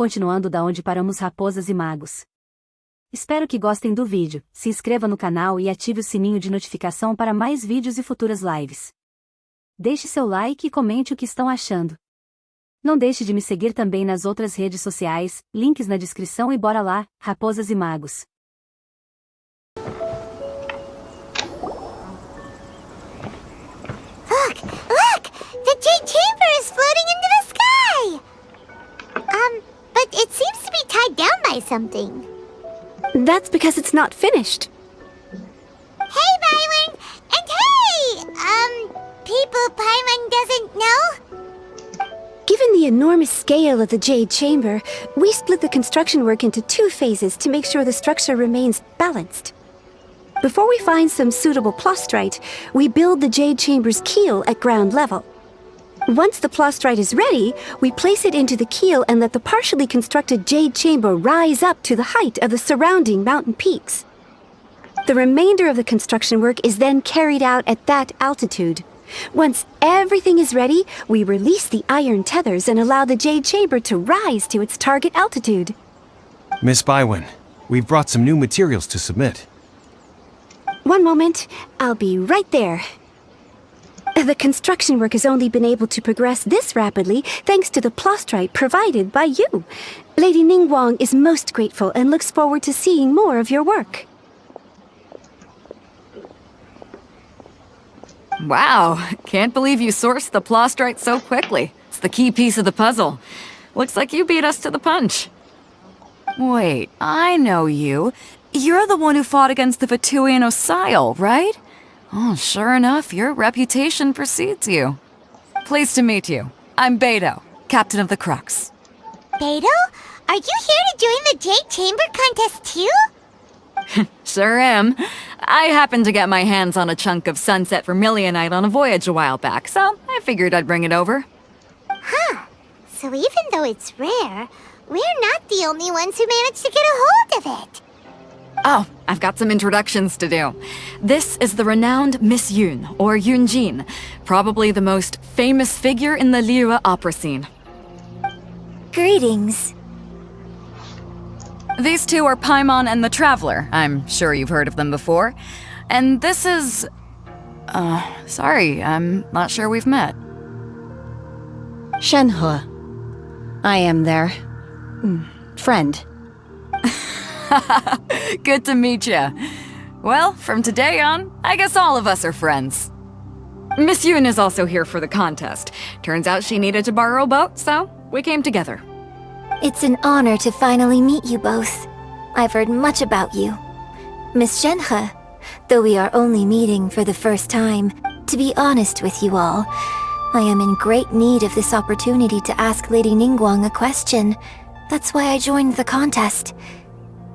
continuando da onde paramos raposas e magos. Espero que gostem do vídeo, se inscreva no canal e ative o sininho de notificação para mais vídeos e futuras lives. Deixe seu like e comente o que estão achando. Não deixe de me seguir também nas outras redes sociais, links na descrição e bora lá, raposas e magos. Look! The Jade Chamber is floating into the sky! But it seems to be tied down by something. That's because it's not finished. Hey, Paimon! And hey! People Paimon doesn't know? Given the enormous scale of the Jade Chamber, we split the construction work into 2 phases to make sure the structure remains balanced. Before we find some suitable plastrite, we build the Jade Chamber's keel at ground level. Once the plastrite is ready, we place it into the keel and let the partially constructed Jade Chamber rise up to the height of the surrounding mountain peaks. The remainder of the construction work is then carried out at that altitude. Once everything is ready, we release the iron tethers and allow the Jade Chamber to rise to its target altitude. Miss Paimon, we've brought some new materials to submit. One moment, I'll be right there. The construction work has only been able to progress this rapidly thanks to the plastrite provided by you. Lady Ningguang is most grateful and looks forward to seeing more of your work. Wow, can't believe you sourced the plastrite so quickly. It's the key piece of the puzzle. Looks like you beat us to the punch. Wait, I know you. You're the one who fought against the Vatuian Osile, right? Oh, sure enough, your reputation precedes you. Pleased to meet you. I'm Beto, captain of the Crux. Beto? Are you here to join the Jade Chamber contest too? Sure am. I happened to get my hands on a chunk of sunset vermilionite on a voyage a while back, so I figured I'd bring it over. Huh. So even though it's rare, we're not the only ones who managed to get a hold of it. Oh, I've got some introductions to do. This is the renowned Miss Yun, or Yunjin, probably the most famous figure in the Liyue opera scene. Greetings. These two are Paimon and the Traveler. I'm sure you've heard of them before. And this is... sorry, I'm not sure we've met. Shenhe. I am their... friend. Good to meet ya. Well, from today on, I guess all of us are friends. Miss Yun is also here for the contest. Turns out she needed to borrow a boat, so we came together. It's an honor to finally meet you both. I've heard much about you. Miss Shenhe, though we are only meeting for the first time, to be honest with you all, I am in great need of this opportunity to ask Lady Ningguang a question. That's why I joined the contest.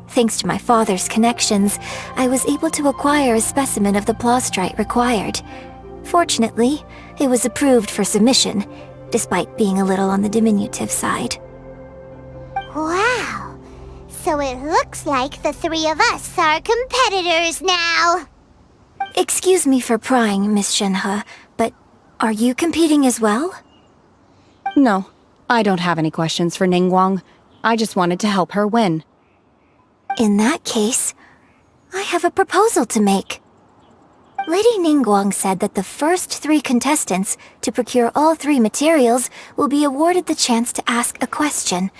Thanks to my father's connections, I was able to acquire a specimen of the plastrite required. Fortunately, it was approved for submission, despite being a little on the diminutive side. Wow! So it looks like the 3 of us are competitors now! Excuse me for prying, Miss Shenhe, but are you competing as well? No, I don't have any questions for Ningguang. I just wanted to help her win. In that case, I have a proposal to make. Lady Ningguang said that the first 3 contestants to procure all 3 materials will be awarded the chance to ask a question.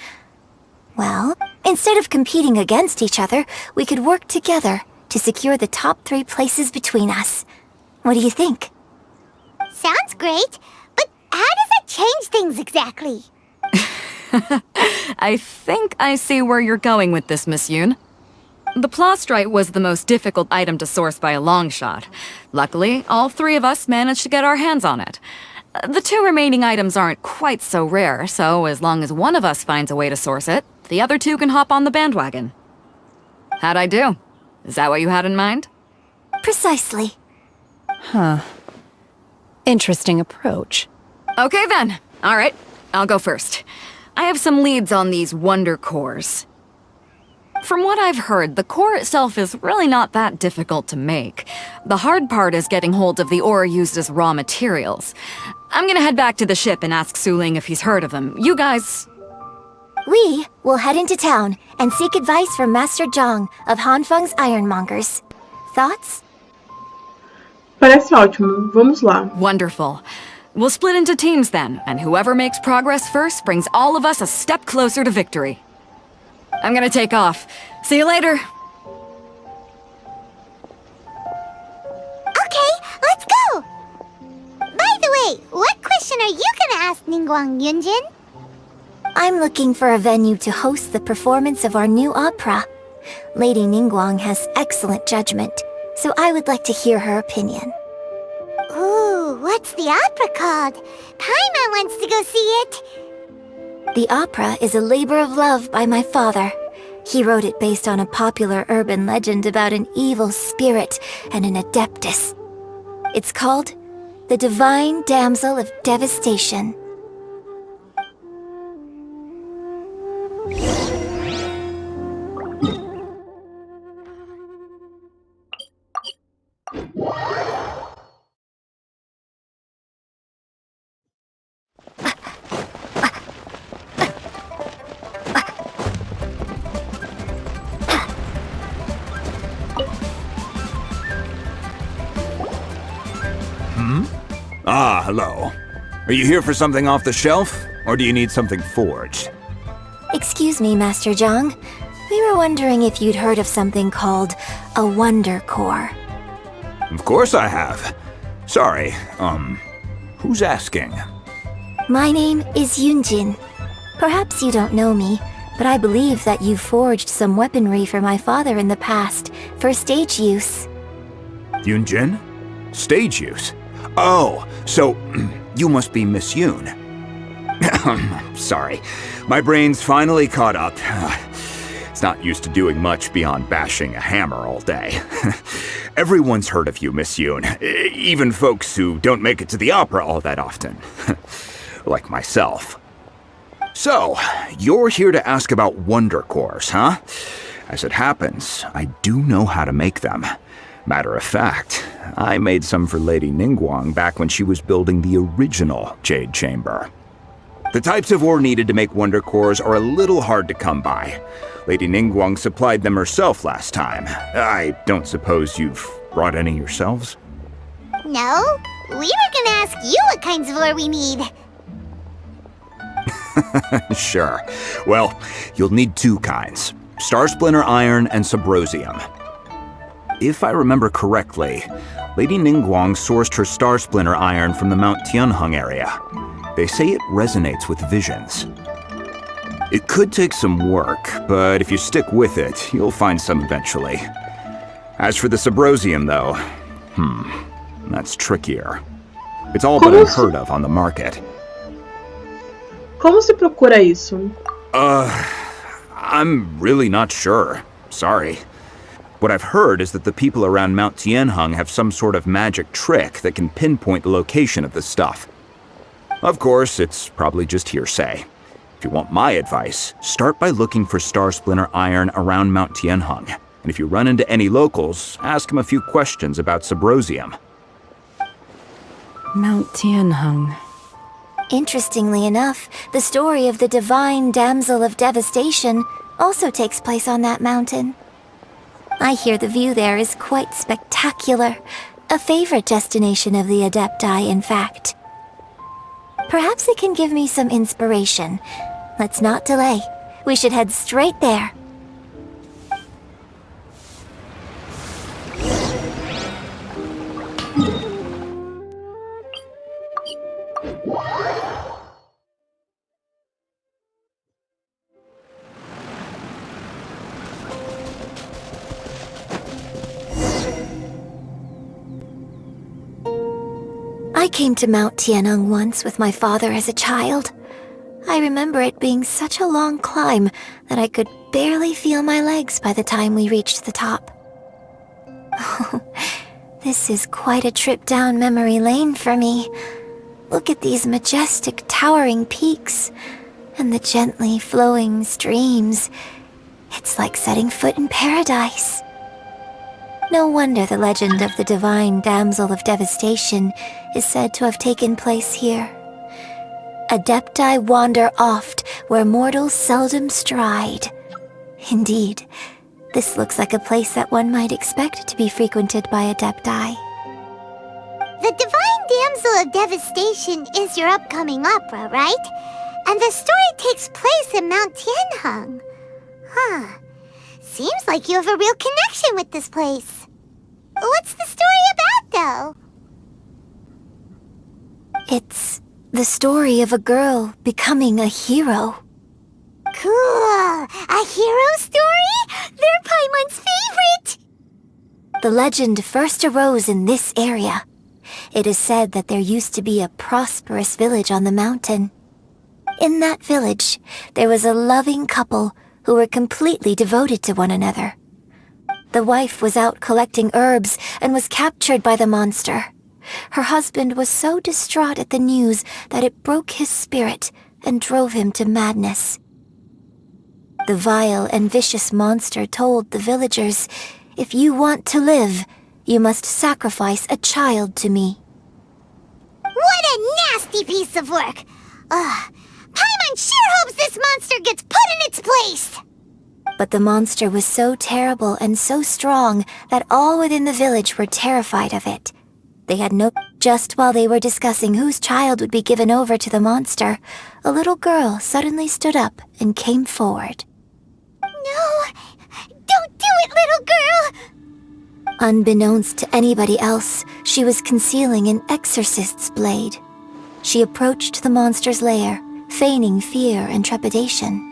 Well, instead of competing against each other, we could work together to secure the top 3 places between us. What do you think? Sounds great, but how does it change things exactly? I think I see where you're going with this, Miss Yun. The plastrite was the most difficult item to source by a long shot. Luckily, all 3 of us managed to get our hands on it. The 2 remaining items aren't quite so rare, so as long as one of us finds a way to source it, the other 2 can hop on the bandwagon. How'd I do? Is that what you had in mind? Precisely. Huh. Interesting approach. Okay then. All right, I'll go first. I have some leads on these wonder cores. From what I've heard, the core itself is really not that difficult to make. The hard part is getting hold of the ore used as raw materials. I'm gonna head back to the ship and ask Su Ling if he's heard of them. You guys... We will head into town and seek advice from Master Zhang of Hanfeng's Ironmongers. Thoughts? Parece ótimo. Vamos lá. Wonderful. We'll split into teams then, and whoever makes progress first brings all of us a step closer to victory. I'm gonna take off. See you later. Okay, let's go! By the way, what question are you gonna ask Ningguang, Yunjin? I'm looking for a venue to host the performance of our new opera. Lady Ningguang has excellent judgment, so I would like to hear her opinion. Ooh, what's the opera called? Paimon wants to go see it. The opera is a labor of love by my father. He wrote it based on a popular urban legend about an evil spirit and an adeptus. It's called The Divine Damsel of Devastation. Ah, hello. Are you here for something off the shelf, or do you need something forged? Excuse me, Master Zhang. We were wondering if you'd heard of something called a Wonder Core. Of course I have. Sorry, who's asking? My name is Yunjin. Perhaps you don't know me, but I believe that you forged some weaponry for my father in the past, for stage use. Yunjin? Stage use? Oh, so you must be Miss Yoon. Sorry, my brain's finally caught up. It's not used to doing much beyond bashing a hammer all day. Everyone's heard of you, Miss Yoon, even folks who don't make it to the opera all that often. Like myself. So, you're here to ask about Wonder Cores, huh? As it happens, I do know how to make them. Matter of fact, I made some for Lady Ningguang back when she was building the original Jade Chamber. The types of ore needed to make Wonder Cores are a little hard to come by. Lady Ningguang supplied them herself last time. I don't suppose you've brought any yourselves? No, we were gonna ask you what kinds of ore we need. Sure. Well, you'll need two kinds. Star Splinter Iron and Subrosium. If I remember correctly, Lady Ningguang sourced her Star Splinter Iron from the Mount Tianheng area. They say it resonates with visions. It could take some work, but if you stick with it, you'll find some eventually. As for the Subrosium, though, that's trickier. It's all but unheard of on the market. Como se procura isso? I'm really not sure. Sorry. What I've heard is that the people around Mount Tianheng have some sort of magic trick that can pinpoint the location of the stuff. Of course, it's probably just hearsay. If you want my advice, start by looking for Star Splinter Iron around Mount Tianheng. And if you run into any locals, ask them a few questions about Subrosium. Mount Tianheng. Interestingly enough, the story of the Divine Damsel of Devastation also takes place on that mountain. I hear the view there is quite spectacular. A favorite destination of the Adepti, in fact. Perhaps it can give me some inspiration. Let's not delay. We should head straight there. I came to Mount Tianheng once with my father as a child. I remember it being such a long climb that I could barely feel my legs by the time we reached the top. Oh, this is quite a trip down memory lane for me. Look at these majestic towering peaks and the gently flowing streams. It's like setting foot in paradise. No wonder the legend of the Divine Damsel of Devastation is said to have taken place here. Adepti wander oft where mortals seldom stride. Indeed, this looks like a place that one might expect to be frequented by Adepti. The Divine Damsel of Devastation is your upcoming opera, right? And the story takes place in Mount Tianheng. Huh. Seems like you have a real connection with this place. What's the story about, though? It's the story of a girl becoming a hero. Cool! A hero story? They're Paimon's favorite! The legend first arose in this area. It is said that there used to be a prosperous village on the mountain. In that village, there was a loving couple who were completely devoted to one another. The wife was out collecting herbs and was captured by the monster. Her husband was so distraught at the news that it broke his spirit and drove him to madness. The vile and vicious monster told the villagers, "If you want to live, you must sacrifice a child to me." What a nasty piece of work! Ugh. Paimon sure hopes this monster gets put in its place! But the monster was so terrible and so strong that all within the village were terrified of it. They had no... Just while they were discussing whose child would be given over to the monster, a little girl suddenly stood up and came forward. No! Don't do it, little girl! Unbeknownst to anybody else, she was concealing an exorcist's blade. She approached the monster's lair, feigning fear and trepidation.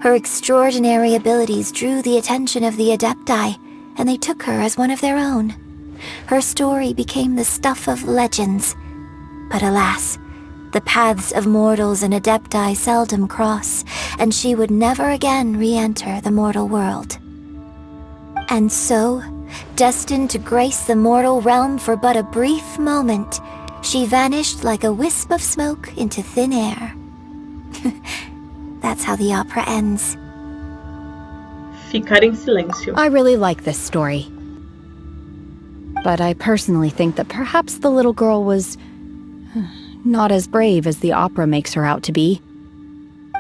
Her extraordinary abilities drew the attention of the Adepti, and they took her as one of their own. Her story became the stuff of legends. But alas, the paths of mortals and Adepti seldom cross, and she would never again re-enter the mortal world. And so, destined to grace the mortal realm for but a brief moment, she vanished like a wisp of smoke into thin air. That's how the opera ends. Ficar em silêncio. I really like this story. But I personally think that perhaps the little girl was not as brave as the opera makes her out to be.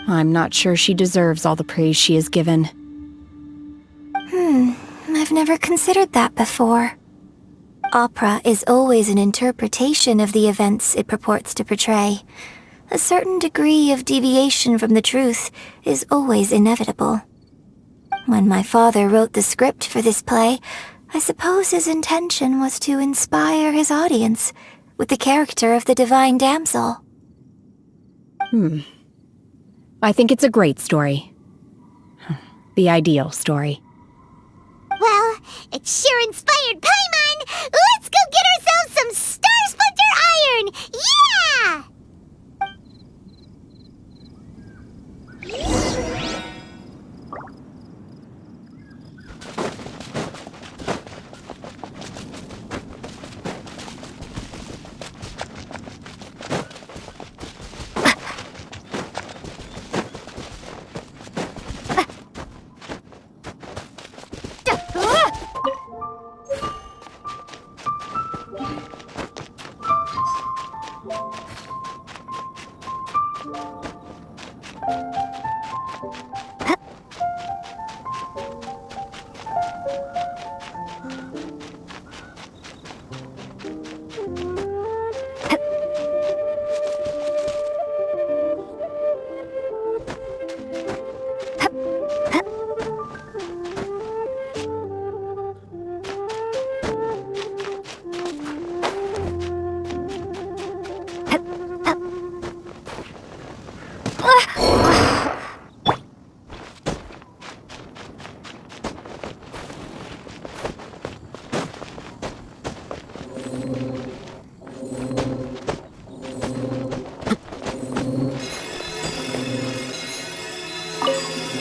I'm not sure she deserves all the praise she is given. I've never considered that before. Opera is always an interpretation of the events it purports to portray. A certain degree of deviation from the truth is always inevitable. When my father wrote the script for this play, I suppose his intention was to inspire his audience with the character of the Divine Damsel. I think it's a great story. The ideal story. Well, it sure inspired Paimon! Let's go get ourselves some Star Splinter Iron! Yeah!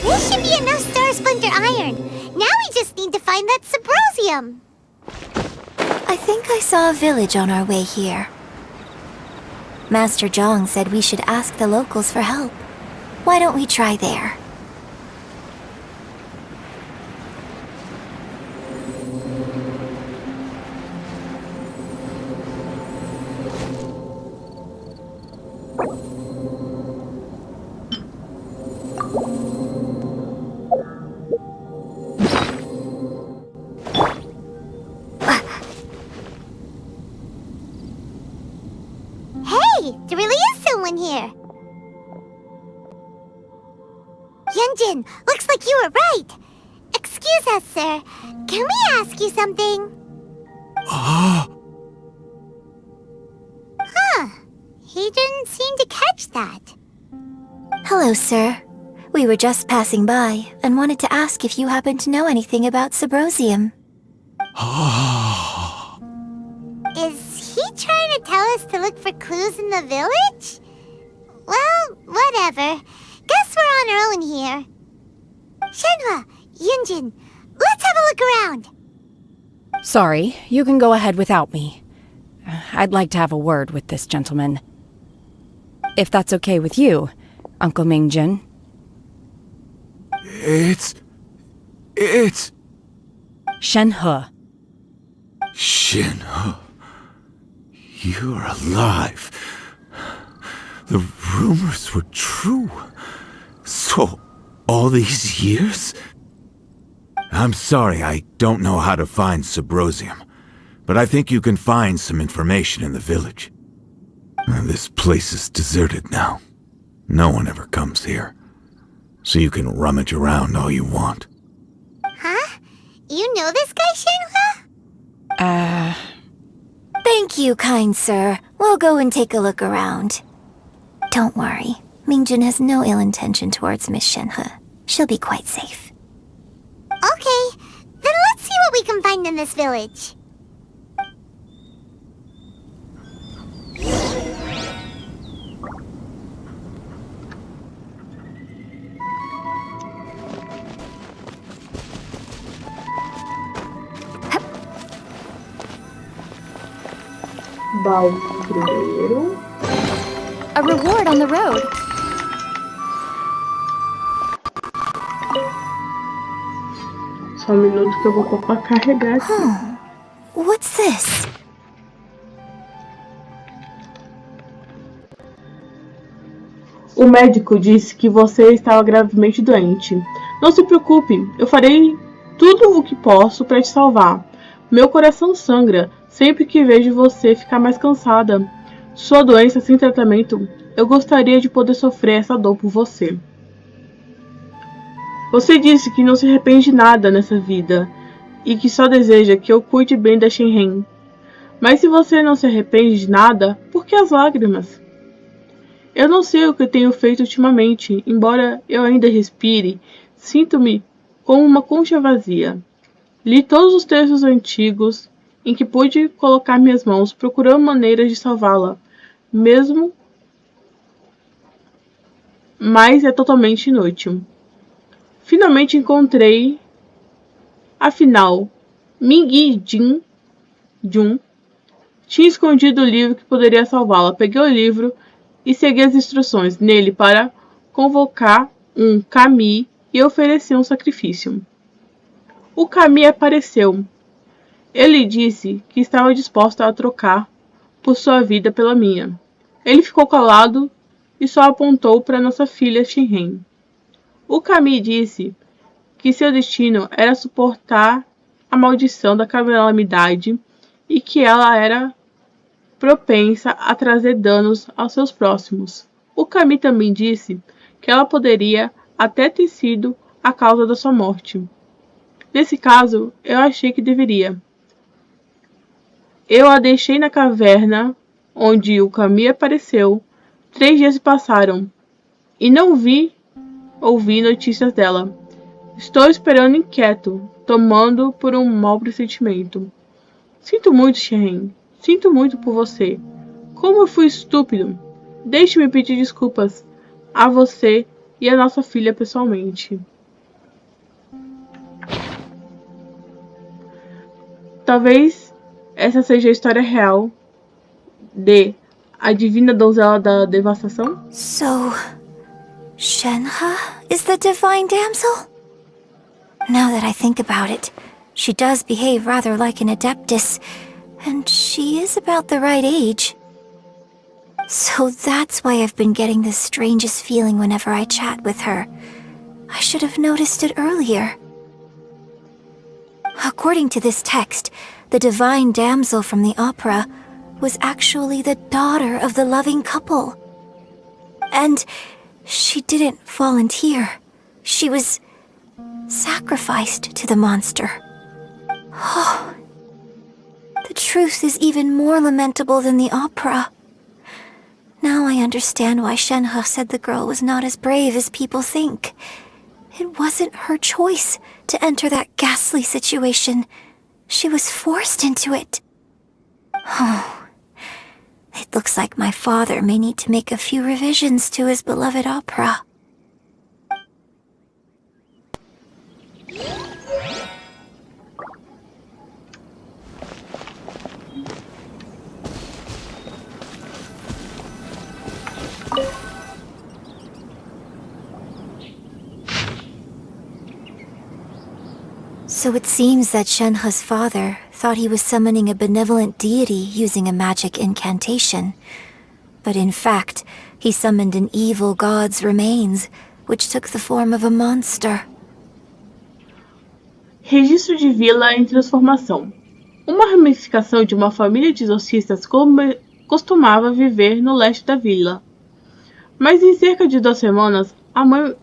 This should be enough Star Splinter Iron. Now we just need to find that Subrosium. I think I saw a village on our way here. Master Zhang said we should ask the locals for help. Why don't we try there? Jin, looks like you were right. Excuse us, sir. Can we ask you something? Huh. He didn't seem to catch that. Hello, sir. We were just passing by and wanted to ask if you happen to know anything about Subrosium. Is he trying to tell us to look for clues in the village? Well, whatever. Guess we're on our own here. Shenhua, Yunjin, let's have a look around. Sorry, you can go ahead without me. I'd like to have a word with this gentleman. If that's okay with you, Uncle Mingjin. It's... Shenhe. Shenhe. You're alive. The rumors were true. So, all these years? I'm sorry, I don't know how to find Subrosium, but I think you can find some information in the village. This place is deserted now. No one ever comes here. So you can rummage around all you want. Huh? You know this guy, Shenhua? Thank you, kind sir. We'll go and take a look around. Don't worry. Mingjin has no ill intention towards Miss Shenhe. She'll be quite safe. Okay, then let's see what we can find in this village. Baú primeiro. A reward on the road. Só um minuto que eu vou pôr pra carregar aqui. What's this? O médico disse que você estava gravemente doente. Não se preocupe, eu farei tudo o que posso para te salvar. Meu coração sangra sempre que vejo você ficar mais cansada. Sua doença sem tratamento, eu gostaria de poder sofrer essa dor por você. Você disse que não se arrepende de nada nessa vida e que só deseja que eu cuide bem da Shenhen. Mas se você não se arrepende de nada, por que as lágrimas? Eu não sei o que tenho feito ultimamente, embora eu ainda respire, sinto-me como uma concha vazia. Li todos os textos antigos em que pude colocar minhas mãos procurando maneiras de salvá-la, mesmo, mas é totalmente inútil. Finalmente encontrei, afinal, Mingjin Jun tinha escondido o livro que poderia salvá-la. Peguei o livro e segui as instruções nele para convocar um kami e oferecer um sacrifício. O kami apareceu. Ele disse que estava disposto a trocar por sua vida pela minha. Ele ficou calado e só apontou para nossa filha Shenhen. O kami disse que seu destino era suportar a maldição da calamidade e que ela era propensa a trazer danos aos seus próximos. O kami também disse que ela poderia até ter sido a causa da sua morte. Nesse caso, eu achei que deveria. Eu a deixei na caverna onde o kami apareceu. 3 dias se passaram e não ouvi notícias dela. Estou esperando inquieto, tomando por um mau pressentimento. Sinto muito, Shenhen. Sinto muito por você. Como eu fui estúpido. Deixe-me pedir desculpas a você e a nossa filha pessoalmente. Talvez essa seja a história real de a divina donzela da devastação. So, Shenhe is the divine damsel? Now that I think about it, she does behave rather like an adeptus, and she is about the right age. So that's why I've been getting the strangest feeling whenever I chat with her. I should have noticed it earlier. According to this text, the divine damsel from the opera was actually the daughter of the loving couple. And she didn't volunteer. she was sacrificed to the monster. Oh, the truth is even more lamentable than the opera. Now I understand why Shenhe said the girl was not as brave as people think. It wasn't her choice to enter that ghastly situation. She was forced into it. Oh, it looks like my father may need to make a few revisions to his beloved opera. So it seems that Shenhe's father thought he was summoning a benevolent deity using a magic incantation. But in fact, he summoned an evil god's remains, which took the form of a monster. Registro de vila em transformação. Uma ramificação de uma família de exorcistas costumava viver no leste da vila. Mas em cerca de 2 semanas, a mãe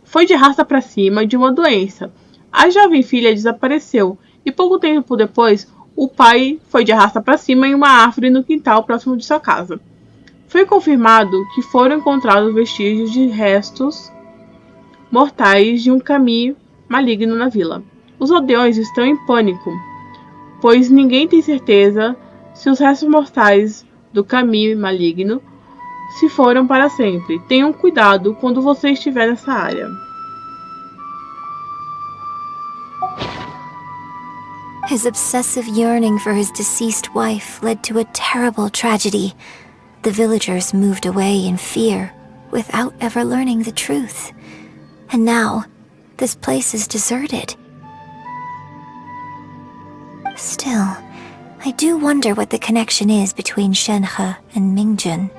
foi de raça para cima de uma doença. A jovem filha desapareceu e pouco tempo depois, o pai foi de arrasta para cima em uma árvore no quintal próximo de sua casa. Foi confirmado que foram encontrados vestígios de restos mortais de um kami maligno na vila. Os aldeões estão em pânico, pois ninguém tem certeza se os restos mortais do kami maligno se foram para sempre. Tenham cuidado quando você estiver nessa área. His obsessive yearning for his deceased wife led to a terrible tragedy. The villagers moved away in fear, without ever learning the truth. And now, this place is deserted. Still, I do wonder what the connection is between Shenhe and Mingjun.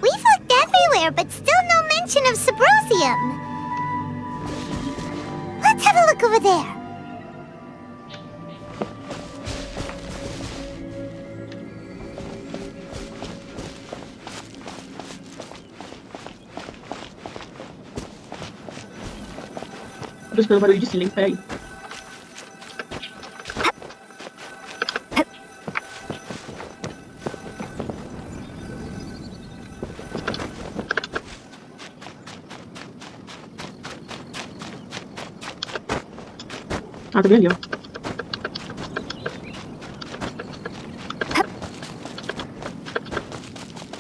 We've looked everywhere, but still no mention of Subrosium. Let's have a look over there. Tô esperando barulho de silêncio, peraí. Ah, tá bem ali, ó.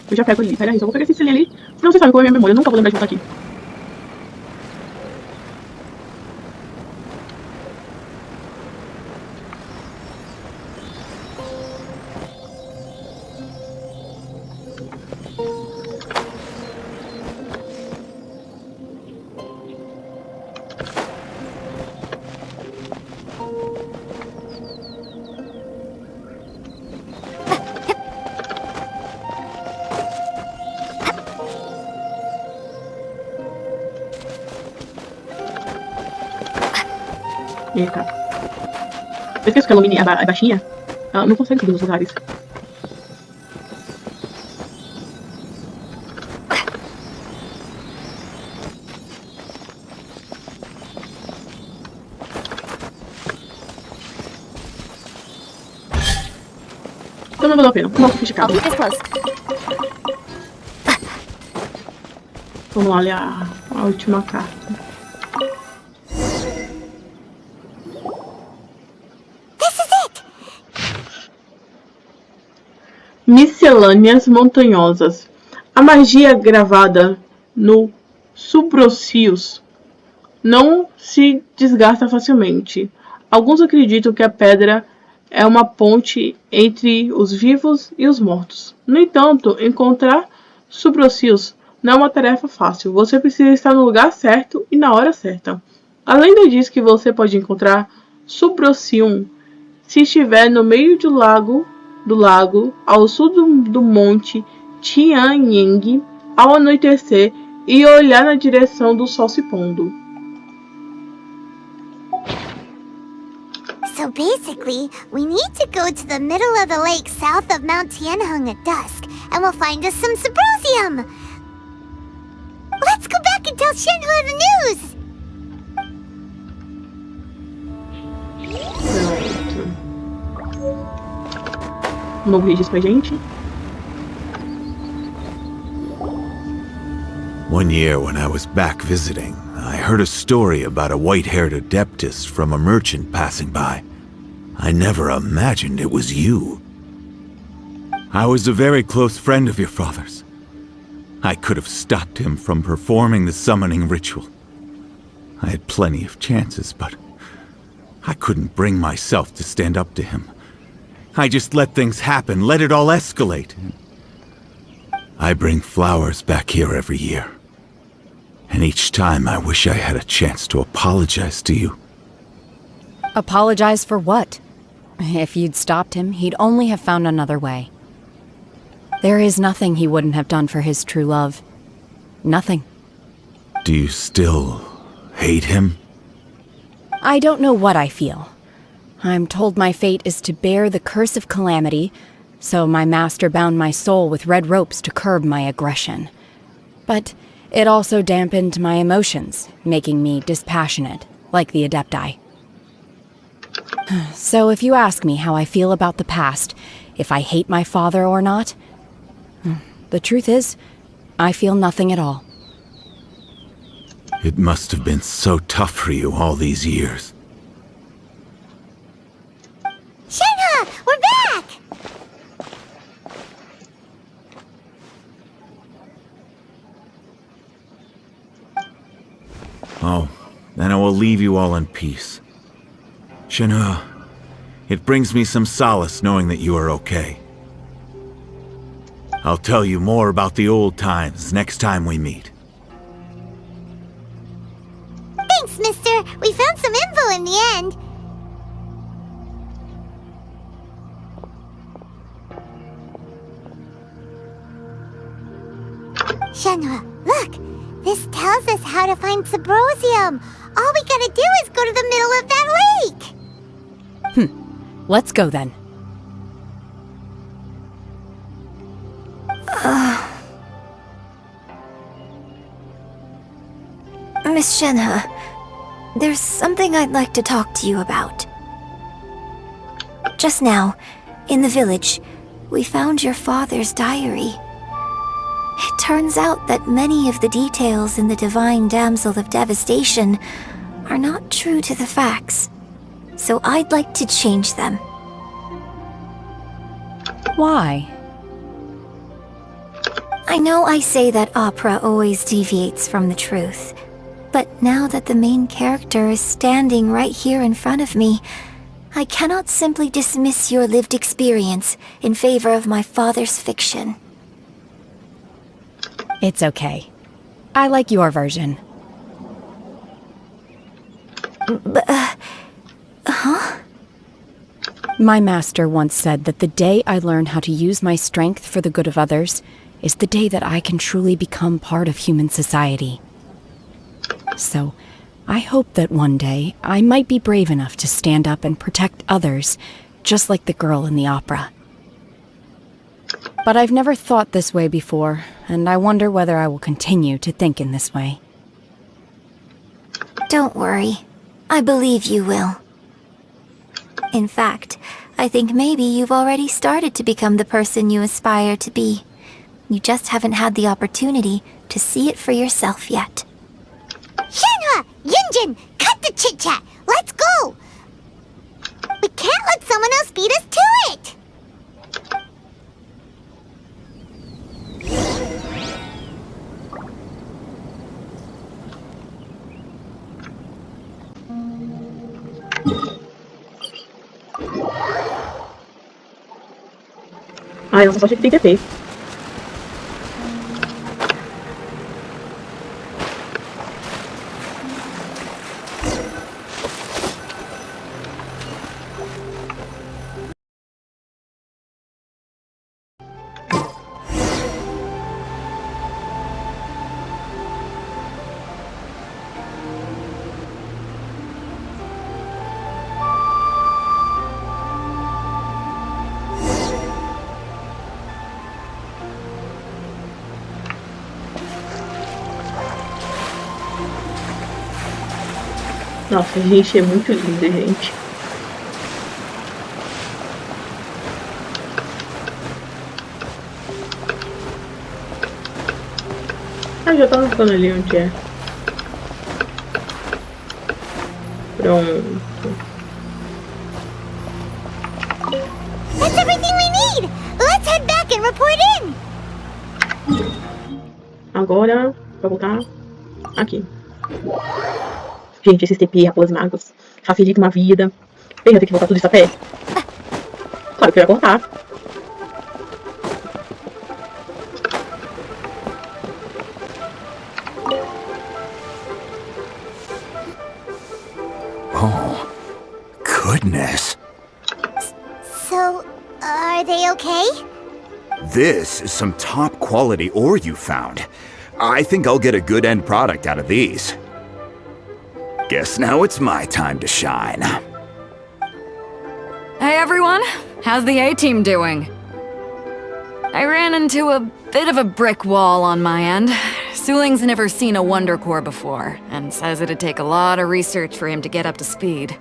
Eu já pego ali, peraí, só vou pegar esse selinho ali. Senão vocês sabem qual é a minha memória, eu nunca vou lembrar de voltar aqui. Eita. Eu esqueço que a Lumine é baixinha. Ela não consegue subir nos lugares. Então não valeu a pena. Nossa, que esticado. Vamos lá ler a última carta. Miscelâneas montanhosas. A magia gravada no subrocios não se desgasta facilmente. Alguns acreditam que a pedra é uma ponte entre os vivos e os mortos. No entanto, encontrar subrocios não é uma tarefa fácil. Você precisa estar no lugar certo e na hora certa. A lenda diz que você pode encontrar subrocium se estiver no meio do lago, ao sul do monte Tianying, ao anoitecer e olhar na direção do sol se pondo. So basically, we need to go to the middle of the lake south of Mount Tianheng at dusk, and we'll find us some Subrosium. tell Shinhua the news! Um novo registro pra gente. One year when I was back visiting, I heard a story about a white-haired adeptus from a merchant passing by. I never imagined it was you. I was a very close friend of your father's. I could have stopped him from performing the summoning ritual. I had plenty of chances, but I couldn't bring myself to stand up to him. I just let things happen, let it all escalate. I bring flowers back here every year. And each time I wish I had a chance to apologize to you. Apologize for what? If you'd stopped him, he'd only have found another way. There is nothing he wouldn't have done for his true love. Nothing. Do you still hate him? I don't know what I feel. I'm told my fate is to bear the curse of calamity, so my master bound my soul with red ropes to curb my aggression. But it also dampened my emotions, making me dispassionate, like the Adepti. So if you ask me how I feel about the past, if I hate my father or not, the truth is, I feel nothing at all. It must have been so tough for you all these years. Shinhua, we're back! Oh, then I will leave you all in peace. Shinhua, it brings me some solace knowing that you are okay. I'll tell you more about the old times next time we meet. Thanks, mister. We found some info in the end. Shinhua, look! This tells us how to find Subrosium. All we gotta do is go to the middle of that lake! Let's go then. Miss Shinhua, there's something I'd like to talk to you about. Just now, in the village, we found your father's diary. It turns out that many of the details in the Divine Damsel of Devastation are not true to the facts, so I'd like to change them. Why? I know I say that opera always deviates from the truth, but now that the main character is standing right here in front of me, I cannot simply dismiss your lived experience in favor of my father's fiction. It's okay. I like your version. My master once said that the day I learn how to use my strength for the good of others is the day that I can truly become part of human society. So, I hope that one day I might be brave enough to stand up and protect others, just like the girl in the opera. But I've never thought this way before, and I wonder whether I will continue to think in this way. Don't worry. I believe you will. In fact, I think maybe you've already started to become the person you aspire to be. You just haven't had the opportunity to see it for yourself yet. Shinhua! Yunjin! Cut the chit-chat! Let's go! We can't let someone else beat us to it! Ai, nossa, só achei que tem TP. Nossa, gente, é muito linda, gente. Ah, já tava ficando ali onde é. Pronto. That's everything we need! Let's head back and report in! Agora, pra voltar aqui. Gente, esses TP, rapolas magos, facilita uma vida. Bem, eu tenho que voltar tudo isso a pé. Claro que eu ia cortar. Oh, goodness. So, are they okay? This is some top quality ore you found. I think I'll get a good end product out of these. Guess now it's my time to shine. Hey everyone, how's the A-team doing? I ran into a bit of a brick wall on my end. Suling's never seen a Wonder Core before, and says it'd take a lot of research for him to get up to speed.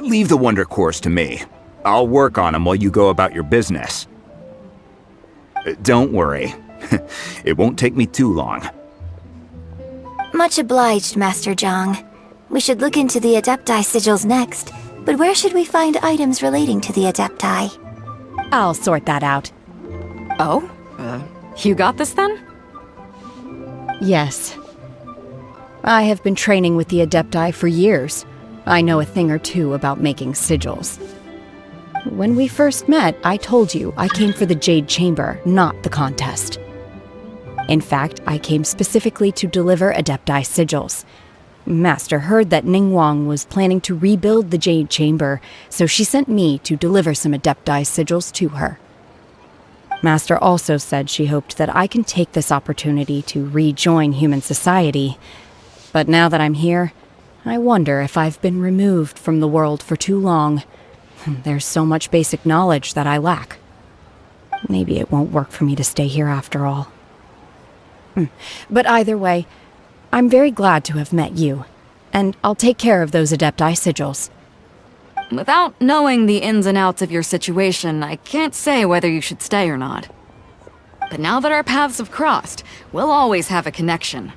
Leave the Wonder Cores to me. I'll work on them while you go about your business. Don't worry. It won't take me too long. Much obliged, Master Zhang. We should look into the Adepti sigils next, but where should we find items relating to the Adepti? I'll sort that out. Oh? You got this then? Yes. I have been training with the Adepti for years. I know a thing or two about making sigils. When we first met, I told you I came for the Jade Chamber, not the contest. In fact, I came specifically to deliver Adepti sigils. Master heard that Ningguang was planning to rebuild the Jade Chamber, so she sent me to deliver some Adepti sigils to her. Master also said she hoped that I can take this opportunity to rejoin human society. But now that I'm here, I wonder if I've been removed from the world for too long. There's so much basic knowledge that I lack. Maybe it won't work for me to stay here after all. But either way, I'm very glad to have met you, and I'll take care of those Adepti sigils. Without knowing the ins and outs of your situation, I can't say whether you should stay or not. But now that our paths have crossed, we'll always have a connection.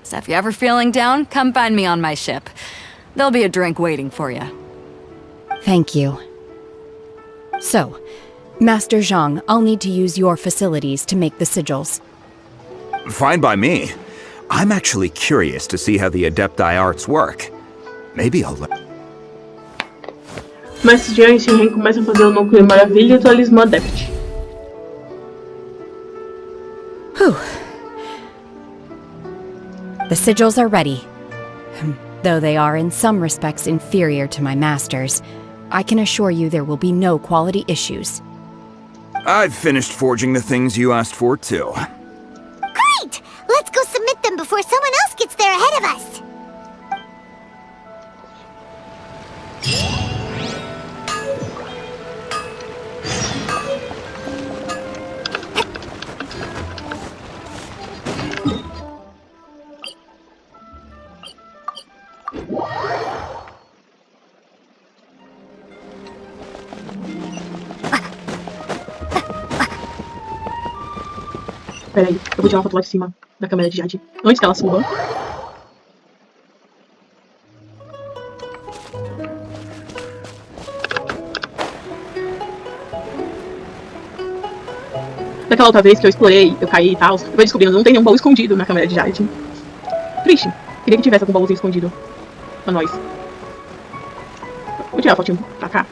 So if you're ever feeling down, come find me on my ship. There'll be a drink waiting for you. Thank you. So, Master Zhang, I'll need to use your facilities to make the sigils. Fine by me. I'm actually curious to see how the Adepti arts work. Maybe I'll learn. Mas Genshin começa a fazer o núcleo maravilha e o talismã adept. Whew. The sigils are ready. Though they are in some respects inferior to my master's, I can assure you there will be no quality issues. I've finished forging the things you asked for, too. Great! Let's go submit them before someone else gets there ahead of us! Peraí, eu vou tirar uma foto lá de cima da câmera de Jade, antes que ela suba. Daquela outra vez que eu explorei, eu caí e tal, eu vou descobrindo, não tem nenhum baú escondido na câmera de Jade. Triste. Queria que tivesse algum baúzinho escondido pra nós. Vou tirar a fotinho pra cá.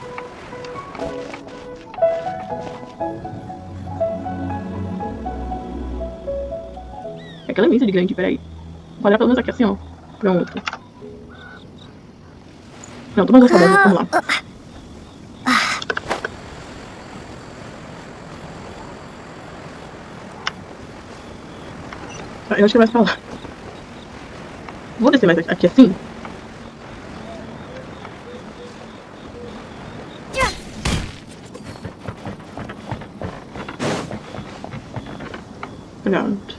Aquela é imensa de grande, peraí. Vou olhar pelo menos aqui assim, ó. Pronto. Não, tô mais gostando, vamos lá. Eu acho que vai pra lá. Vou descer mais aqui assim. Pronto.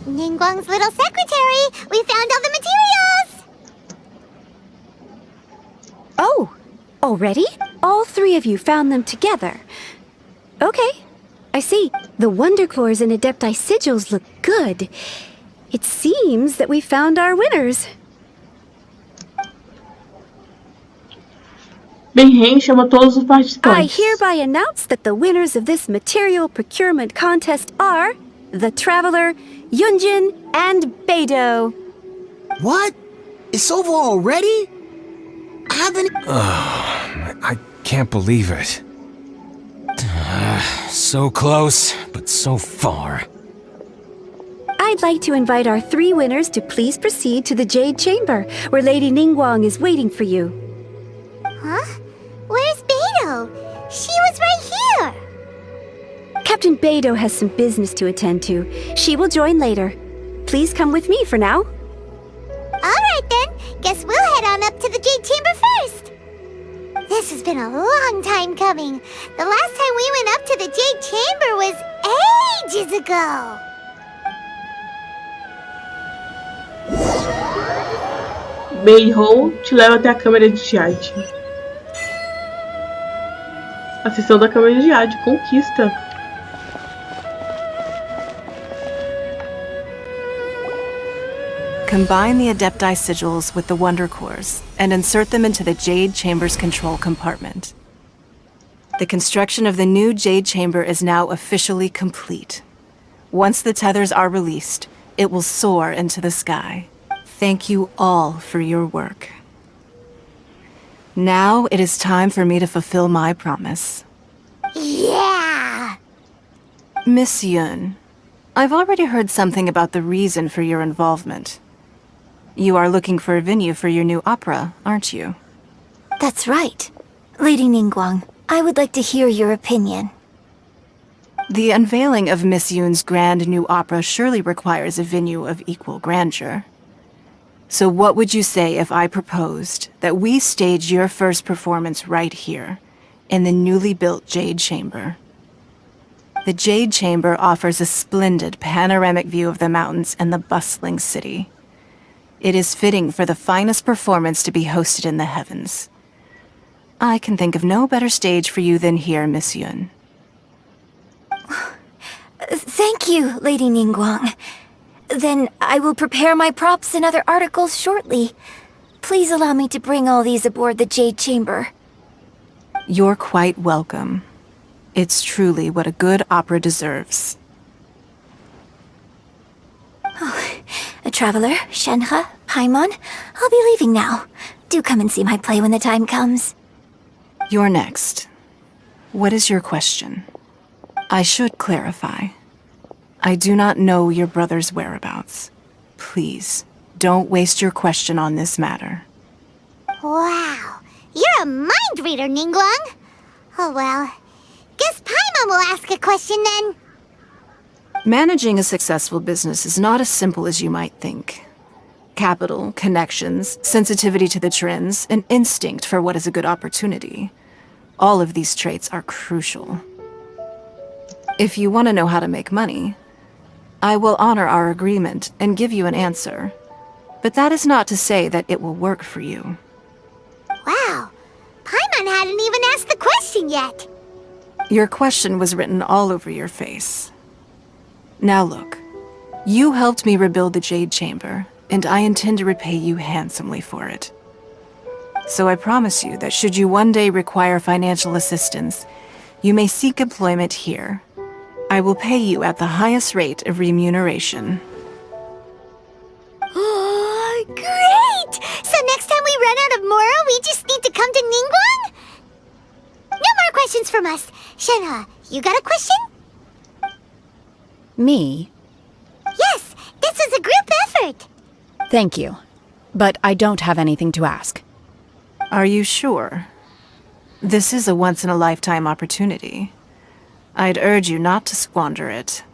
Ningguang's little secretary! We found all the materials! Oh, already? All three of you found them together. Okay, I see. The Wonder Cores and Adepti Sigils look good. It seems that we found our winners. Bem, chama todos os participantes. I hereby announce that the winners of this material procurement contest are the Traveler, Yunjin, and Beidou. What? It's over already? I haven't... I can't believe it. So close, but so far. I'd like to invite our three winners to please proceed to the Jade Chamber, where Lady Ningguang is waiting for you. Huh? Where's Beidou? She was right here! Captain Beidou has some business to attend to. She will join later. Please come with me for now. Alright then, guess we'll head on up to the Jade Chamber first! This has been a long time coming. The last time we went up to the Jade Chamber was ages ago! Beidou te leva até a câmera de Jade. A sessão da câmera de Jade, conquista. Combine the Adepti Sigils with the Wonder Cores and insert them into the Jade Chamber's control compartment. The construction of the new Jade Chamber is now officially complete. Once the tethers are released, it will soar into the sky. Thank you all for your work. Now it is time for me to fulfill my promise. Yeah! Miss Yun, I've already heard something about the reason for your involvement. You are looking for a venue for your new opera, aren't you? That's right. Lady Ningguang, I would like to hear your opinion. The unveiling of Miss Yun's grand new opera surely requires a venue of equal grandeur. So what would you say if I proposed that we stage your first performance right here, in the newly built Jade Chamber? The Jade Chamber offers a splendid panoramic view of the mountains and the bustling city. It is fitting for the finest performance to be hosted in the heavens. I can think of no better stage for you than here, Miss Yun. Thank you, Lady Ningguang. Then I will prepare my props and other articles shortly. Please allow me to bring all these aboard the Jade Chamber. You're quite welcome. It's truly what a good opera deserves. A traveler, Shenhe, Paimon, I'll be leaving now. Do come and see my play when the time comes. You're next. What is your question? I should clarify. I do not know your brother's whereabouts. Please, don't waste your question on this matter. Wow, you're a mind reader, Ningguang. Oh well, guess Paimon will ask a question then. Managing a successful business is not as simple as you might think. Capital, connections, sensitivity to the trends, and instinct for what is a good opportunity. All of these traits are crucial. If you want to know how to make money, I will honor our agreement and give you an answer. But that is not to say that it will work for you. Wow, Paimon hadn't even asked the question yet. Your question was written all over your face. Now look, you helped me rebuild the Jade Chamber, and I intend to repay you handsomely for it. So I promise you that should you one day require financial assistance, you may seek employment here. I will pay you at the highest rate of remuneration. Oh, great! So next time we run out of Mora, we just need to come to Ningguang? No more questions from us. Shenhe, you got a question? Me? Yes, this is a group effort. Thank you. But I don't have anything to ask. Are you sure? This is a once-in-a-lifetime opportunity. I'd urge you not to squander it.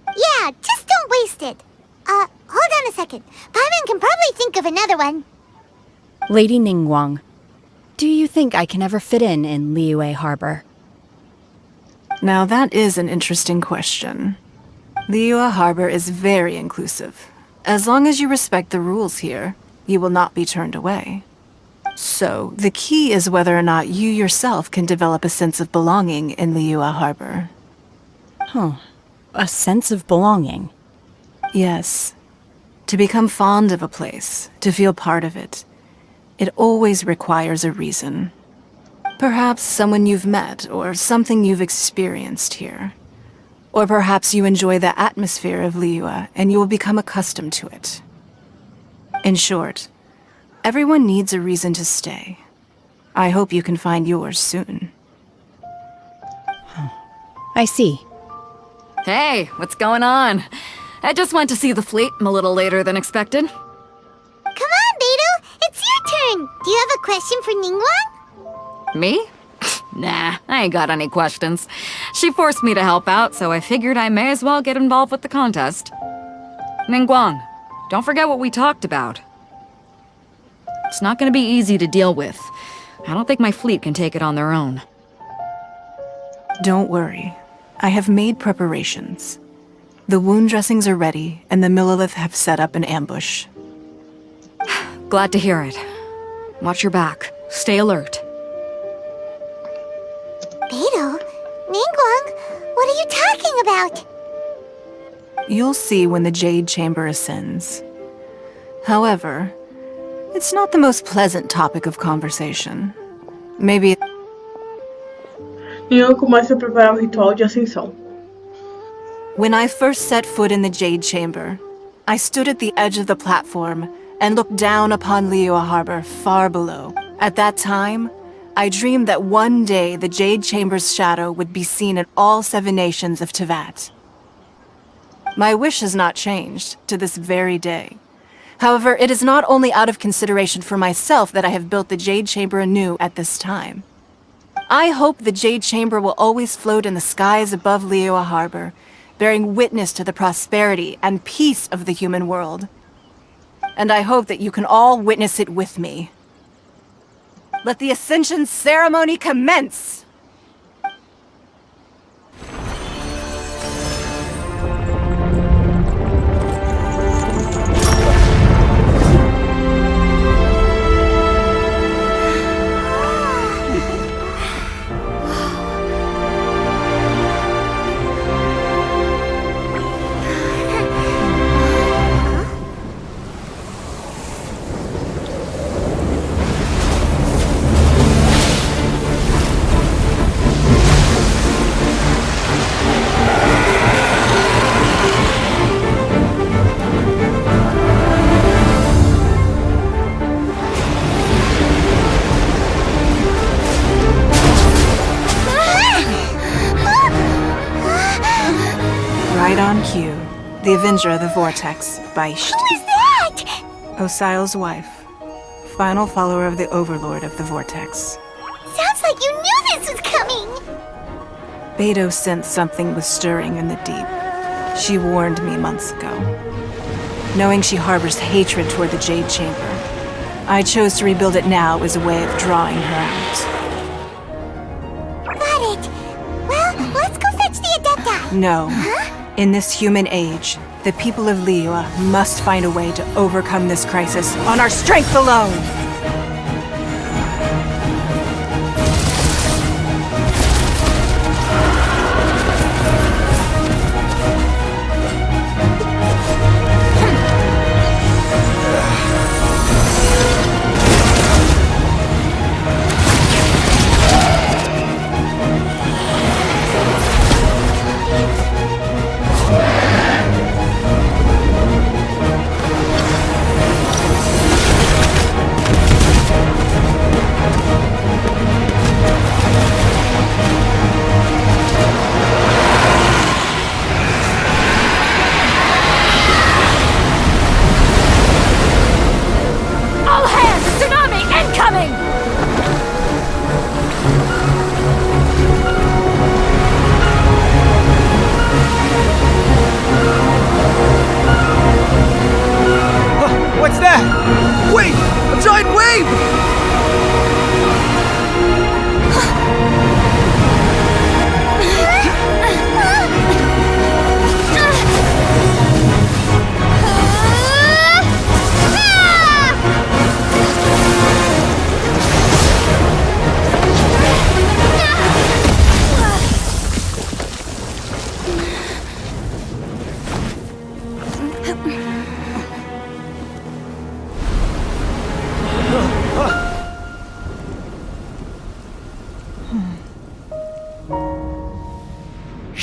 Yeah, just don't waste it. Hold on a second. Paimon can probably think of another one. Lady Ningguang, do you think I can ever fit in Liyue Harbor? Now that is an interesting question. Liyue Harbor is very inclusive. As long as you respect the rules here, you will not be turned away. So, the key is whether or not you yourself can develop a sense of belonging in Liyue Harbor. Huh. A sense of belonging. Yes. To become fond of a place, to feel part of it, it always requires a reason. Perhaps someone you've met, or something you've experienced here. Or perhaps you enjoy the atmosphere of Liyue, and you will become accustomed to it. In short, everyone needs a reason to stay. I hope you can find yours soon. I see. Hey, what's going on? I just went to see the fleet a little later than expected. Come on, Beidou! It's your turn! Do you have a question for Ningguang? Me? Nah, I ain't got any questions. She forced me to help out, so I figured I may as well get involved with the contest. Ningguang, don't forget what we talked about. It's not gonna be easy to deal with. I don't think my fleet can take it on their own. Don't worry. I have made preparations. The wound dressings are ready, and the Millelith have set up an ambush. Glad to hear it. Watch your back. Stay alert. Beidou? Ningguang? What are you talking about? You'll see when the Jade Chamber ascends. However, it's not the most pleasant topic of conversation. Maybe... Ningguang começa a preparar o ritual de ascensão. When I first set foot in the Jade Chamber, I stood at the edge of the platform and looked down upon Liyue Harbor far below. At that time, I dreamed that one day the Jade Chamber's shadow would be seen in all 7 nations of Teyvat. My wish has not changed to this very day. However, it is not only out of consideration for myself that I have built the Jade Chamber anew at this time. I hope the Jade Chamber will always float in the skies above Liyue Harbor, bearing witness to the prosperity and peace of the human world. And I hope that you can all witness it with me. Let the Ascension ceremony commence! The Avenger of the Vortex, Baish. Who is that? Osial's wife. Final follower of the Overlord of the Vortex. Sounds like you knew this was coming! Beidou sensed something was stirring in the deep. She warned me months ago. Knowing she harbors hatred toward the Jade Chamber, I chose to rebuild it now as a way of drawing her out. Got it. Well, let's go fetch the Adepti. No. Huh? In this human age, the people of Liyue must find a way to overcome this crisis on our strength alone!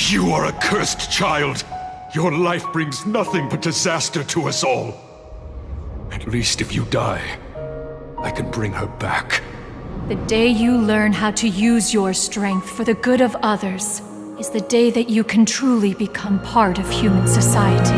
You are a cursed child. Your life brings nothing but disaster to us all. At least if you die, I can bring her back. The day you learn how to use your strength for the good of others is the day that you can truly become part of human society.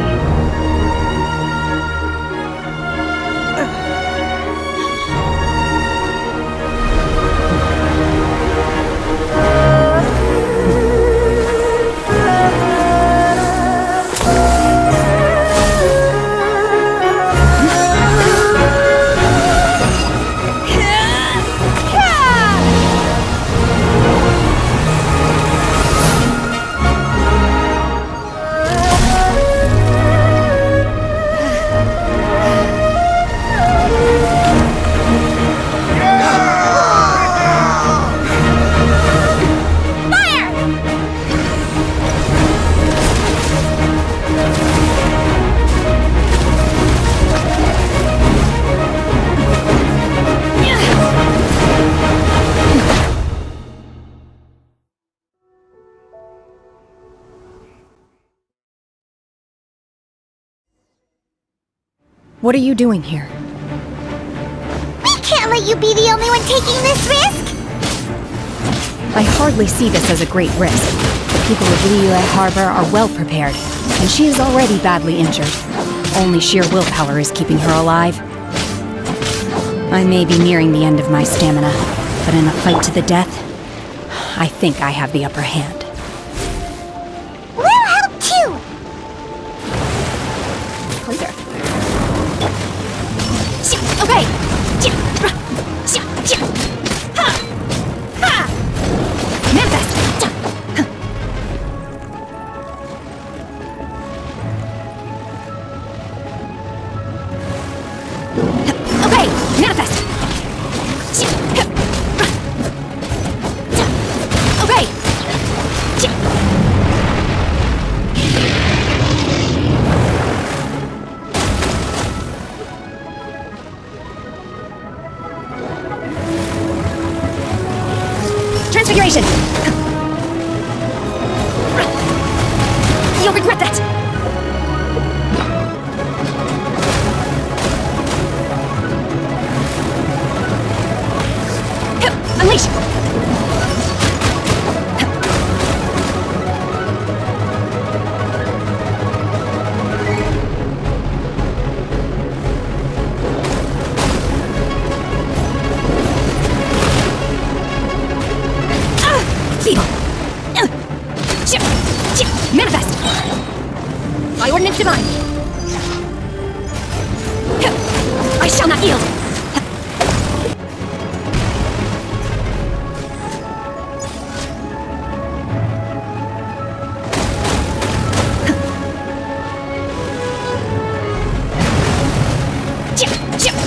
What are you doing here? We can't let you be the only one taking this risk! I hardly see this as a great risk. The people of Liyue Harbor are well prepared, and she is already badly injured. Only sheer willpower is keeping her alive. I may be nearing the end of my stamina, but in a fight to the death, I think I have the upper hand. We'll help too! Clear. Okay! Manifest! Okay, manifest! Okay! Transfiguration! You'll regret that! Unleash! Manifest! By ordinance divine! I shall not yield!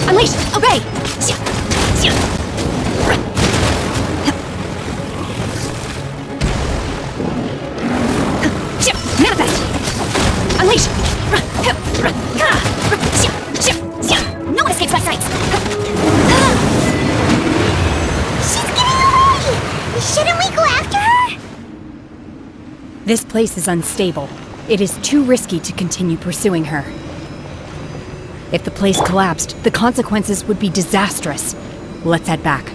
Unleash! Obey! Manifest! Unleash! No one escapes my sights! She's getting away! Shouldn't we go after her? This place is unstable. It is too risky to continue pursuing her. If the place collapsed, the consequences would be disastrous. Let's head back.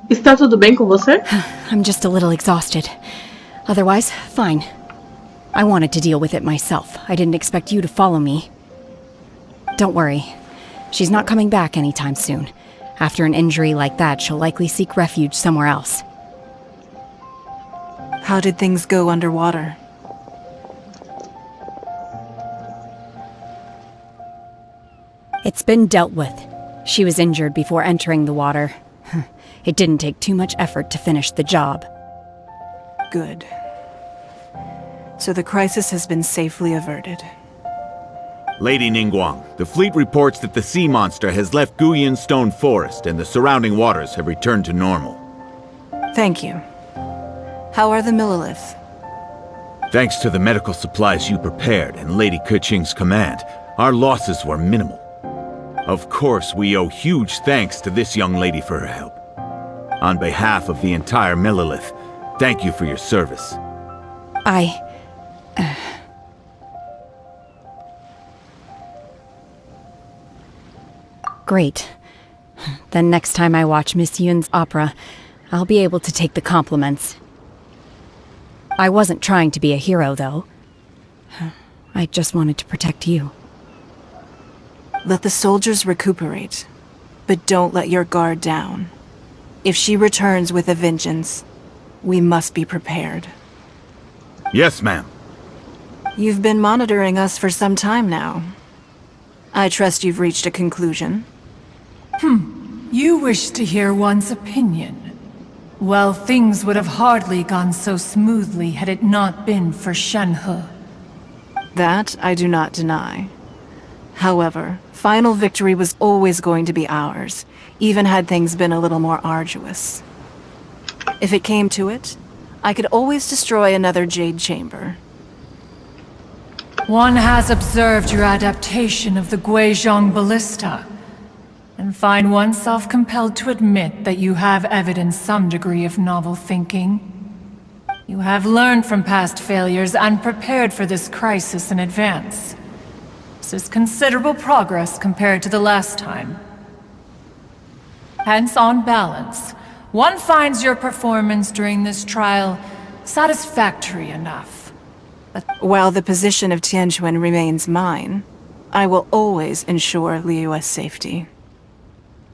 Está tudo bem com você? I'm just a little exhausted. Otherwise, fine. I wanted to deal with it myself. I didn't expect you to follow me. Don't worry. She's not coming back anytime soon. After an injury like that, she'll likely seek refuge somewhere else. How did things go underwater? It's been dealt with. She was injured before entering the water. It didn't take too much effort to finish the job. Good. So the crisis has been safely averted. Lady Ningguang, the fleet reports that the sea monster has left Guyan Stone Forest and the surrounding waters have returned to normal. Thank you. How are the Millilith? Thanks to the medical supplies you prepared and Lady Keqing's command, our losses were minimal. Of course, we owe huge thanks to this young lady for her help. On behalf of the entire Millilith, thank you for your service. Great. Then next time I watch Miss Yun's opera, I'll be able to take the compliments. I wasn't trying to be a hero, though. I just wanted to protect you. Let the soldiers recuperate, but don't let your guard down. If she returns with a vengeance, we must be prepared. Yes, ma'am. You've been monitoring us for some time now. I trust you've reached a conclusion. You wish to hear one's opinion. Well, things would have hardly gone so smoothly had it not been for Shenhe. That I do not deny. However, final victory was always going to be ours, even had things been a little more arduous. If it came to it, I could always destroy another Jade Chamber. One has observed your adaptation of the Guizhong ballista, and find oneself compelled to admit that you have evidenced some degree of novel thinking. You have learned from past failures and prepared for this crisis in advance. This is considerable progress compared to the last time. Hence, on balance, one finds your performance during this trial satisfactory enough. But while the position of Tianquan remains mine, I will always ensure Liyue's safety.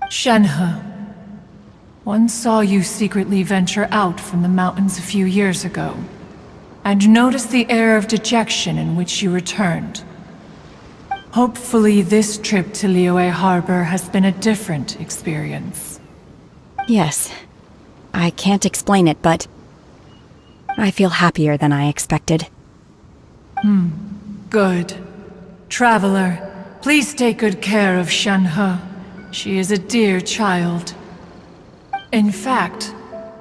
Shenhe, one saw you secretly venture out from the mountains a few years ago, and noticed the air of dejection in which you returned. Hopefully this trip to Liyue Harbor has been a different experience. Yes. I can't explain it, but I feel happier than I expected. Good. Traveler, please take good care of Shenhe. She is a dear child. In fact,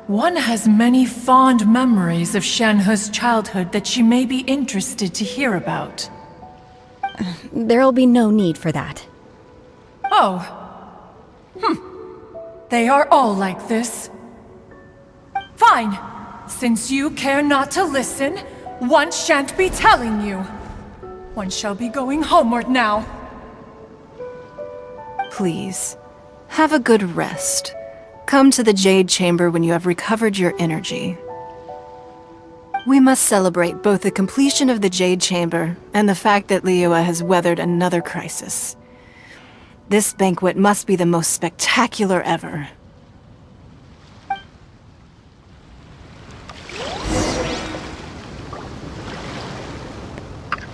one has many fond memories of Shenhe's childhood that she may be interested to hear about. There'll be no need for that. Oh. They are all like this. Fine. Since you care not to listen, one shan't be telling you. One shall be going homeward now. Please, have a good rest. Come to the Jade Chamber when you have recovered your energy. We must celebrate both the completion of the Jade Chamber and the fact that Liyue has weathered another crisis. This banquet must be the most spectacular ever.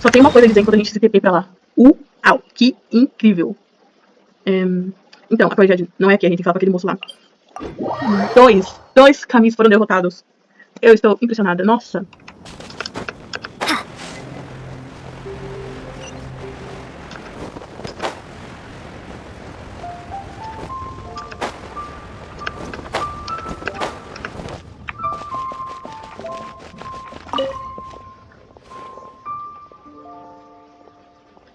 Só tem uma coisa a dizer enquanto a gente se PP pra lá. Uau, que incrível. Então, a Jade não é que a gente fala pra aquele moço lá. Dois caminhos foram derrotados. Eu estou impressionada. Nossa.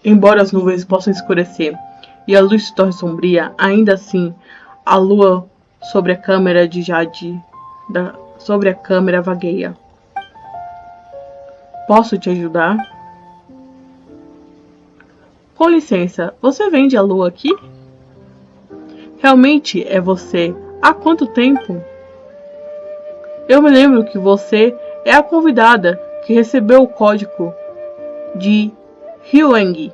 Embora as nuvens possam escurecer e a luz se torne sombria, ainda assim, a lua sobre a câmera de Jade, sobre a câmera vagueia. Posso te ajudar? Com licença, você vende a lua aqui? Realmente é você? Há quanto tempo? Eu me lembro que você é a convidada que recebeu o código de Hyueng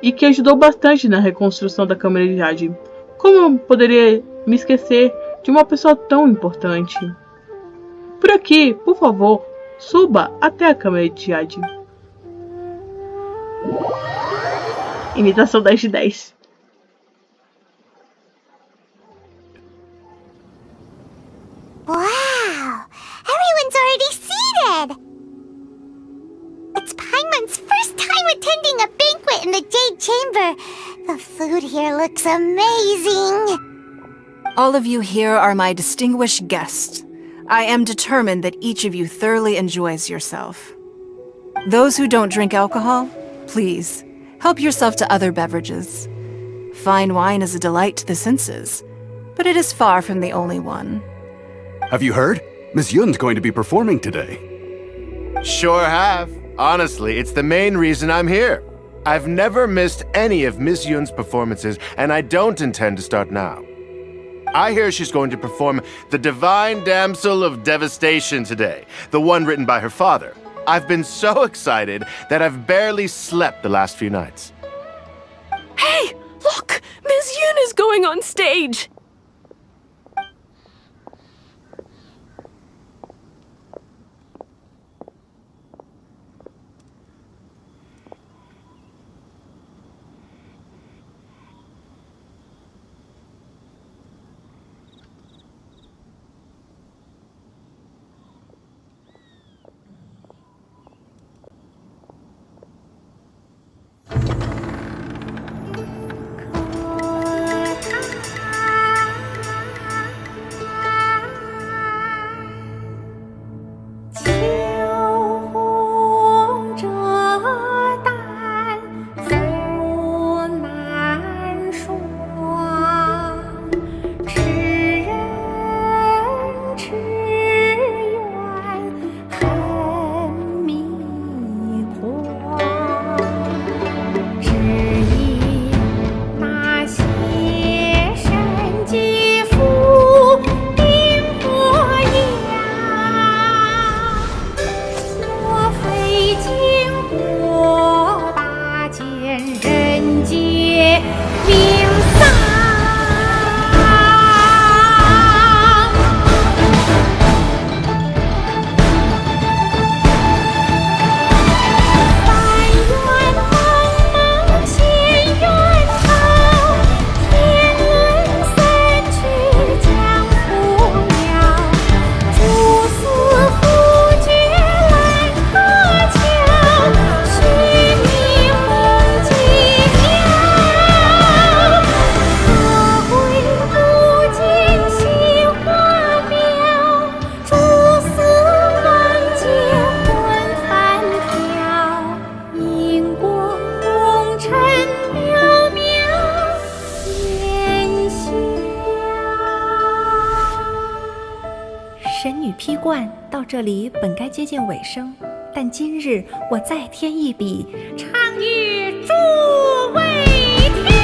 e que ajudou bastante na reconstrução da Câmera de Jade. Como eu poderia me esquecer de uma pessoa tão importante? Por aqui, por favor, suba até a Câmera de Jade. Imitação 10 de 10. Wow! Everyone's already seated! It's Paimon's first time attending a banquet in the Jade Chamber. The food here looks amazing. All of you here are my distinguished guests. I am determined that each of you thoroughly enjoys yourself. Those who don't drink alcohol, please, help yourself to other beverages. Fine wine is a delight to the senses, but it is far from the only one. Have you heard? Miss Yun's going to be performing today. Sure have. Honestly, it's the main reason I'm here. I've never missed any of Miss Yun's performances, and I don't intend to start now. I hear she's going to perform The Divine Damsel of Devastation today, the one written by her father. I've been so excited that I've barely slept the last few nights. Hey, look! Miss Yun is going on stage!这里本该接近尾声，但今日我再添一笔，唱与诸位听。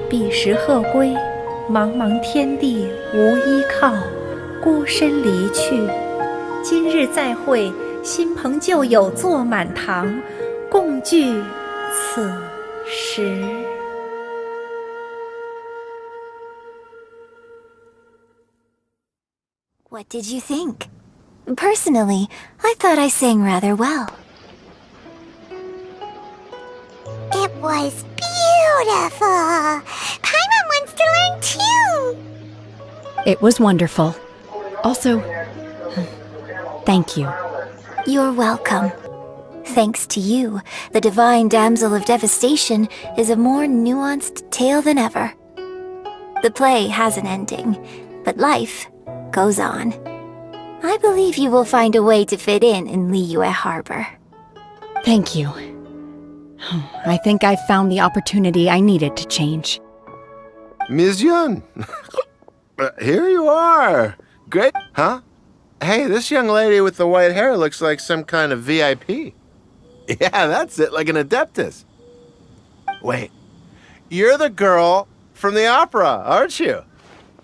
彼时鹤归，茫茫天地无依靠，孤身离去。今日再会，新朋旧友坐满堂，共聚此时。What did you think? Personally, I thought I sang rather well. It was beautiful! Paimon wants to learn too! It was wonderful. Also, thank you. You're welcome. Thanks to you, the Divine Damsel of Devastation is a more nuanced tale than ever. The play has an ending, but life goes on. I believe you will find a way to fit in Liyue Harbor. Thank you. I think I've found the opportunity I needed to change. Ms. Yun! Here you are! Great, huh? Hey, this young lady with the white hair looks like some kind of VIP. Yeah, that's it, like an adeptus. Wait, you're the girl from the opera, aren't you?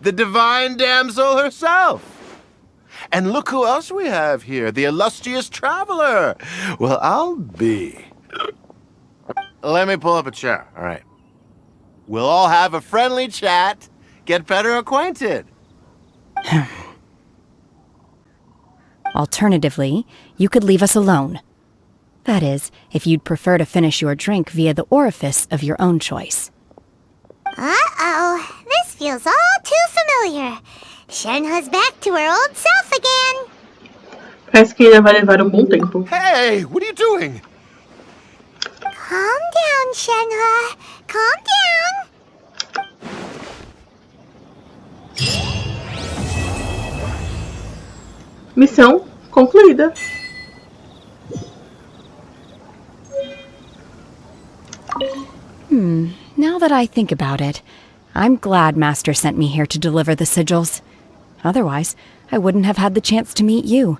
The Divine Damsel herself! And look who else we have here, the illustrious traveler. Well, I'll be. Let me pull up a chair, all right. We'll all have a friendly chat, get better acquainted. Alternatively, you could leave us alone. That is, if you'd prefer to finish your drink via the orifice of your own choice. Uh-oh, this feels all too familiar. Shenhe's back to her old self again. Parece que ainda vai levar bom tempo. Hey, what are you doing? Calm down, Shenhe. Calm down. Missão concluída. Now that I think about it, I'm glad Master sent me here to deliver the sigils. Otherwise, I wouldn't have had the chance to meet you.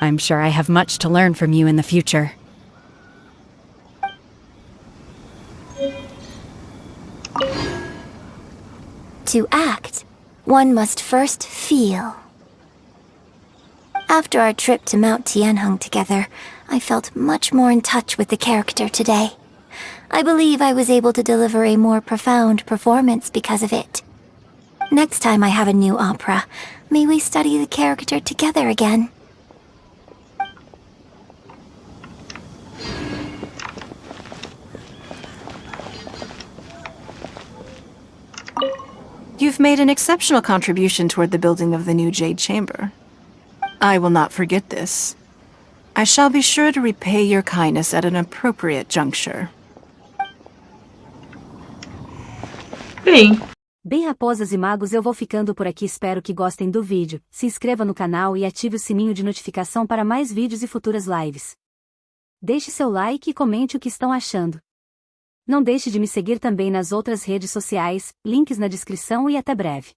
I'm sure I have much to learn from you in the future. To act, one must first feel. After our trip to Mount Tianheng together, I felt much more in touch with the character today. I believe I was able to deliver a more profound performance because of it. Next time I have a new opera, may we study the character together again. You've made an exceptional contribution toward the building of the new Jade Chamber. I will not forget this. I shall be sure to repay your kindness at an appropriate juncture. Bem, raposas e magos, eu vou ficando por aqui. Espero que gostem do vídeo. Se inscreva no canal e ative o sininho de notificação para mais vídeos e futuras lives. Deixe seu like e comente o que estão achando. Não deixe de me seguir também nas outras redes sociais, links na descrição e até breve.